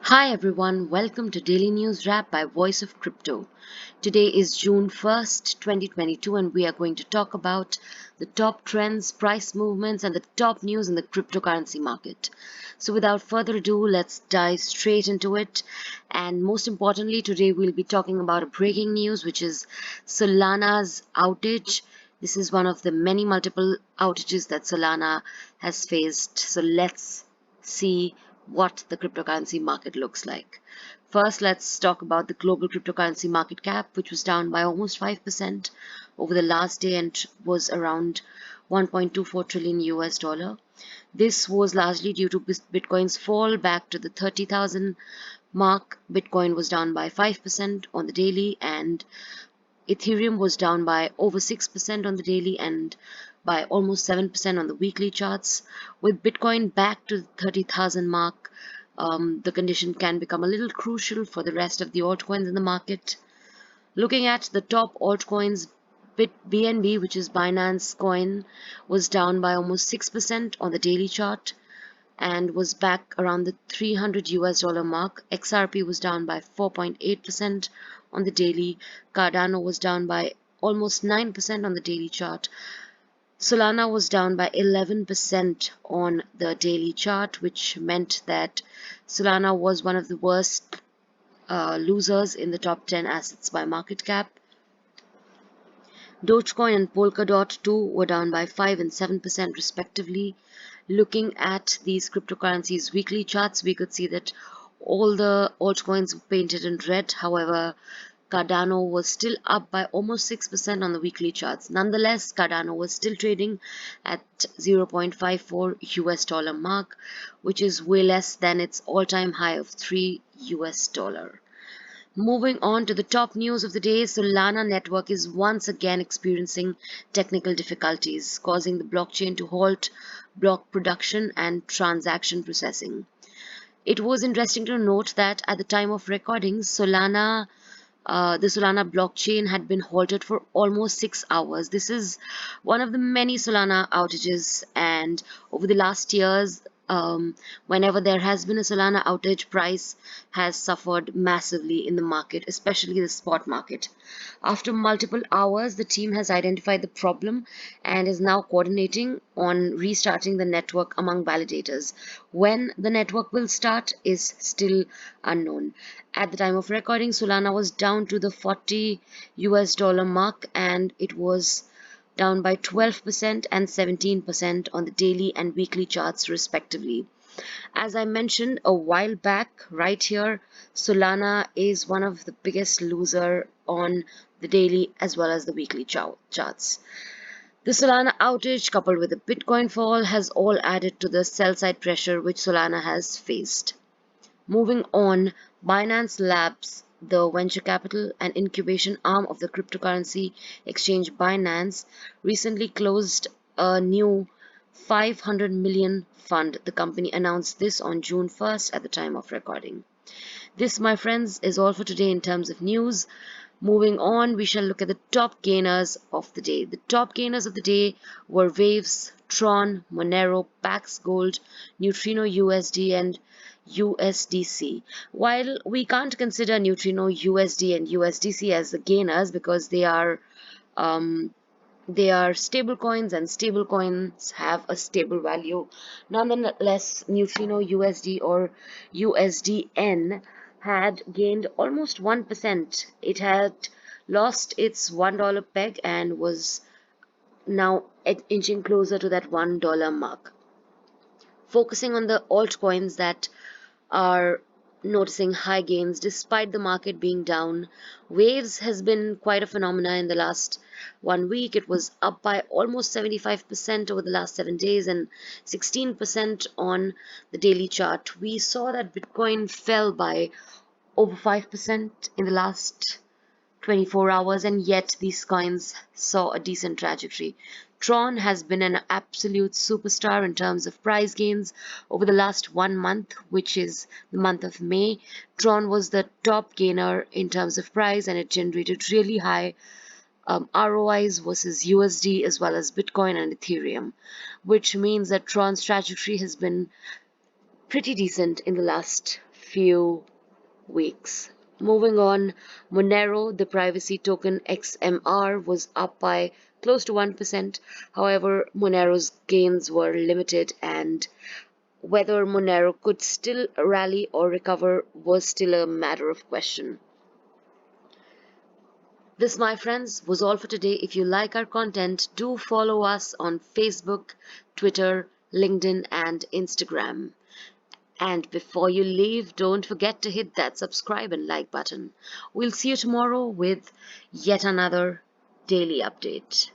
Hi everyone, welcome to Daily News Wrap by Voice of Crypto. Today is June 1st, 2022, and we are going to talk about the top trends, price movements, and the top news in the cryptocurrency market. So without further ado, let's dive straight into it. And most importantly, today we'll be talking about a breaking news, which is Solana's outage. This is one of the many multiple outages that Solana has faced. So let's see what the cryptocurrency market looks like. First, let's talk about the global cryptocurrency market cap, which was down by almost 5% over the last day and was around 1.24 trillion US dollar. This was largely due to Bitcoin's fall back to the 30,000 mark. Bitcoin was down by 5% on the daily, and Ethereum was down by over 6% on the daily and by almost 7% on the weekly charts. With Bitcoin back to the 30,000 mark, the condition can become a little crucial for the rest of the altcoins in the market. Looking at the top altcoins, BNB, which is Binance Coin, was down by almost 6% on the daily chart and was back around the 300 US dollar mark. XRP was down by 4.8% on the daily. Cardano was down by almost 9% on the daily chart. Solana was down by 11% on the daily chart, which meant that Solana was one of the worst losers in the top 10 assets by market cap. Dogecoin and Polkadot too were down by 5 and 7% respectively. Looking at these cryptocurrencies weekly charts, we could see that all the altcoins were painted in red. However, Cardano was still up by almost 6% on the weekly charts. Nonetheless, Cardano was still trading at 0.54 US dollar mark, which is way less than its all-time high of 3 US dollar. Moving on to the top news of the day, Solana network is once again experiencing technical difficulties, causing the blockchain to halt block production and transaction processing. It was interesting to note that at the time of recording, the Solana blockchain had been halted for almost 6 hours. This is one of the many Solana outages, and over the last years, whenever there has been a Solana outage, price has suffered massively in the market, especially the spot market. After multiple hours, the team has identified the problem and is now coordinating on restarting the network among validators. When the network will start is still unknown. At the time of recording, Solana was down to the 40 US dollar mark, and it was down by 12% and 17% on the daily and weekly charts respectively. As I mentioned a while back, right here, Solana is one of the biggest loser on the daily as well as the weekly charts. The Solana outage coupled with the Bitcoin fall has all added to the sell side pressure which Solana has faced. Moving on, Binance Labs, the venture capital and incubation arm of the cryptocurrency exchange Binance, recently closed a new 500 million fund. The company announced this on June 1st at the time of recording. This, my friends, is all for today in terms of news. Moving on, we shall look at the top gainers of the day. The top gainers of the day were Waves, Tron, Monero, Pax Gold, Neutrino USD, and USDC. While we can't consider Neutrino USD and USDC as the gainers because they are stable coins and stable coins have a stable value. Nonetheless, Neutrino USD or USDN had gained almost 1%. It had lost its $1 peg and was now inching closer to that $1 mark. Focusing on the altcoins that are noticing high gains despite the market being down. Waves has been quite a phenomena in the last 1 week. It was up by almost 75% over the last 7 days and 16% on the daily chart. We saw that Bitcoin fell by over 5% in the last 24 hours, and yet these coins saw a decent trajectory. Tron has been an absolute superstar in terms of price gains over the last 1 month, which is the month of May. Tron was the top gainer in terms of price, and it generated really high ROIs versus USD as well as Bitcoin and Ethereum, which means that Tron's trajectory has been pretty decent in the last few weeks. Moving on, Monero, the privacy token XMR, was up by close to 1%. However, Monero's gains were limited, and whether Monero could still rally or recover was still a matter of question. This, my friends, was all for today. If you like our content, do follow us on Facebook, Twitter, LinkedIn, and Instagram. And before you leave, don't forget to hit that subscribe and like button. We'll see you tomorrow with yet another daily update.